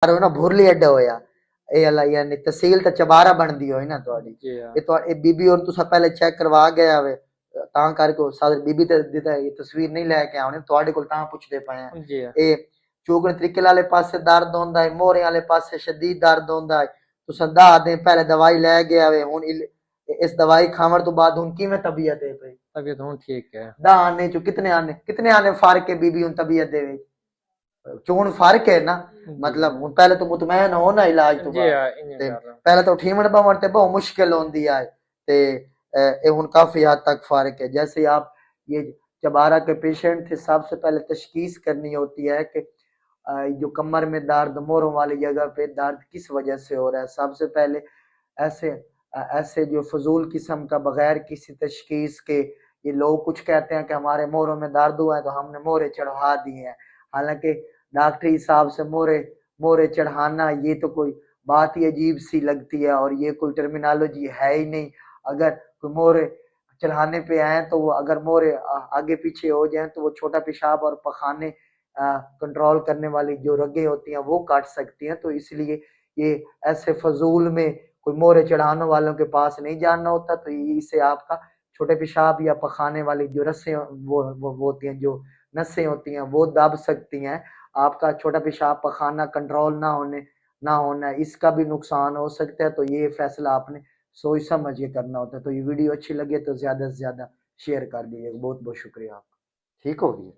ना भुरली अड्डा होया ये अला यानी तहसील ते चबारा बनदी होई ना ਤੁਹਾਡੀ जी हाँ ਇਹ ਇਹ ਬੀਬੀ और तुसा पहले चेक करवा गया वे ਤਾਂ ਕਰਕੇ ਸਾਡੀ ਬੀਬੀ ਤੇ ਦਿੱਤਾ ਇਹ ਤਸਵੀਰ ਨਹੀਂ ਲੈ ਕੇ ਆਉਣੀ ਤੁਹਾਡੇ ਕੋਲ ਤਾਂ ਪੁੱਛਦੇ ਪਏ ਆ जी हाँ ਇਹ ਚੂਗਣ ਤਰੀਕੇ ਵਾਲੇ ਪਾਸੇ ਦਰਦ ਹੁੰਦਾ ਹੈ ਮੋਹਰੇ ਵਾਲੇ ਪਾਸੇ ਸ਼ਦੀਦ ਦਰਦ ਹੁੰਦਾ ਹੈ ਤੁਸਾਂ ਦਾ ਦੇ ਪਹਿਲੇ ਦਵਾਈ ਲੈ ਗਿਆ ਵੇ ਹੁਣ इस दवाई खावन तो बाद उन किवें तबीयत है भाई तबीयत हूँ ठीक है। दा आने चो कितने आने फर्क है बीबी उन तबीयत दे चोन फर्क है ना जी मतलब हाँ हुन पहले तो मुतमैन हो ना इलाज तो जी बाद हाँ इन्हें ते कर रहा हूँ। पहले तो ठीमण बवण ते बहुत मुश्किल होंदी है ते ये हुन काफी हद तक फर्क है जैसे आप ये चबारा के पेशेंट थे सबसे पहले तशखीस करनी होती है कि जो कमर में दर्द मोरों वाली जगह पे दर्द किस वजह से हो रहा है सबसे पहले ऐसे ऐसे जो फजूल किस्म का बगैर किसी तशखीस के ये लोग कुछ कहते हैं कि हमारे मोरों में दर्द हुआ है तो हमने मोरे चढ़वा दिए हैं हालांकि डॉक्टरी हिसाब से मोरे मोरे चढ़ाना ये तो कोई बात ही अजीब सी लगती है और ये कोई टर्मिनोलॉजी है ही नहीं अगर कोई मोरे चढ़ाने पे आए तो वो अगर मोरे आगे पीछे हो जाए तो वो छोटा पेशाब और पखाने कंट्रोल करने वाली जो रगें होती हैं वो काट सकती हैं तो इसलिए ये ऐसे फजूल में कोई मोहरे चढ़ाने वालों के पास नहीं जाना होता तो इससे आपका छोटे पेशाब या पखाने वाली जो रस्सें वो होती हैं जो नसें होती हैं वो दब सकती हैं आपका छोटा पेशाब पखाना कंट्रोल ना होना इसका भी नुकसान हो सकता है तो ये फैसला आपने सोच समझ के करना होता है तो ये वीडियो अच्छी लगे तो ज्यादा से ज्यादा शेयर कर दीजिएगा बहुत बहुत शुक्रिया आपका ठीक होगी।